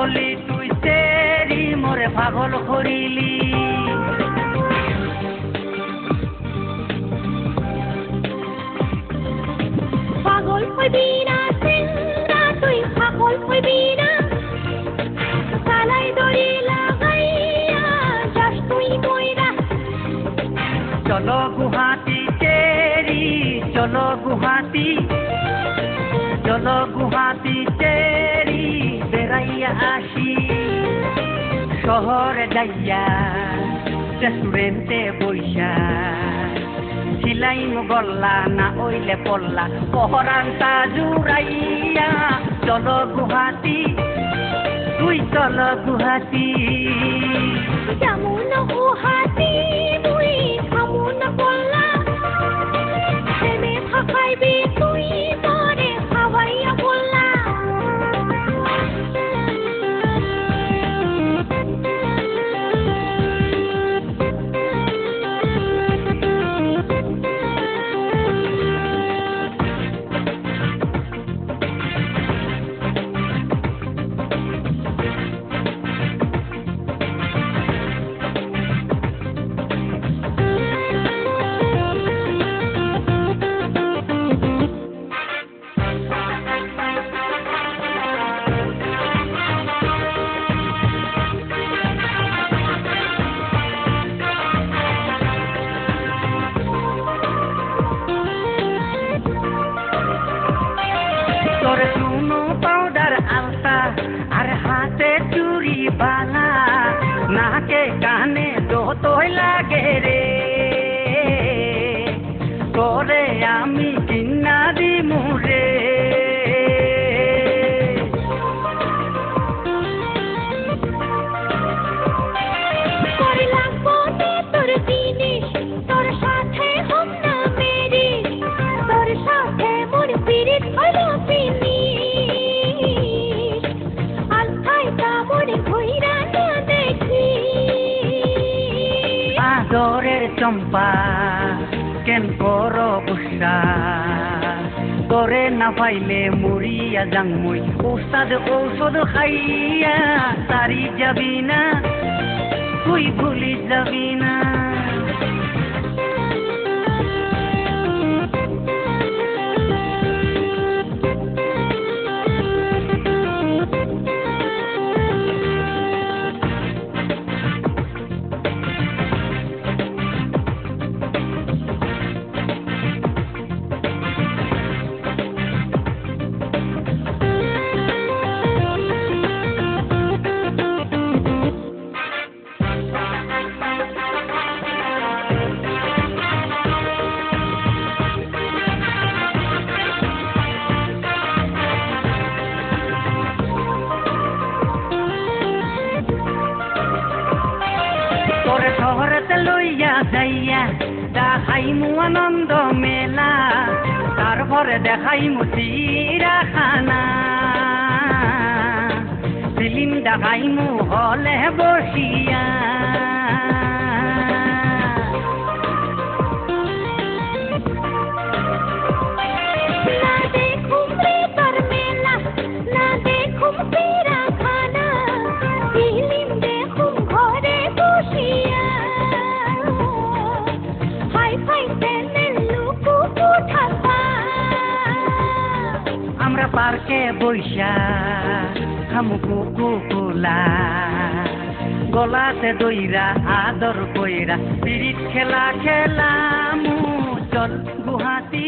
হলি তুই তেরি মোরে পাগল করিলি পাগল হইবি না সিংরা তুই পাগল হইবি না কালাই দড়ি লাগাইয়া যাস তুই কইরা চলো গুহাটি তেরি চলো গুহাটি তেরি বেড়াইয়া আসি শহরে যাইয়া রেস্টুরেন্টে বইসা ছিলাইম গল্লা না ওইলে পল্লা পহরান্তা জুড়াইয়া চলো গুহাটি তুই চলো গুহাটি যেমন গুহাটি তুই থামুন বললা প্রেমে ফাঁকাইবি তুই মরে খাওয়াইয়া বললা তোর চুনো পাউডার আলতা আর হাতে চুরি বালা নাকে কানে যতই লাগে রে তোরে আমি কিনা দিমু রে তোর জিনিস তোর সাথে হম না মেরি তোর সাথে মোর পিরিত হলো ফিনিশ আলথাই তা মোরে ঘুইরা না দেখি আদরের চম্পা কেন করো গুসা তোরে না পাইলে মরিয়া যাং মুই ওস্তাদ ঔষধ খাইয়া তারি যাবি না তুই ভুলি যাবি না তোরে শহরেতে লইয়া যাইয়া দেখাইমু আনন্দ মেলা তারপরে দেখাইমু চিড়াখানা ফিল্ম দেখাইমু হলে বসিয়া না দেখুম রে তোর মেলা না দেখুম চিড়াখানা ফিল্ম দেখুম ঘরে বসিয়া হাই ফাই চ্যানেল লুকু উঠাবা আমরা পার্কে বইসা খামু কুকুলা গলাতে দইরা আদর কইরা পিরিত খেলা খেলামু চল গুহাটি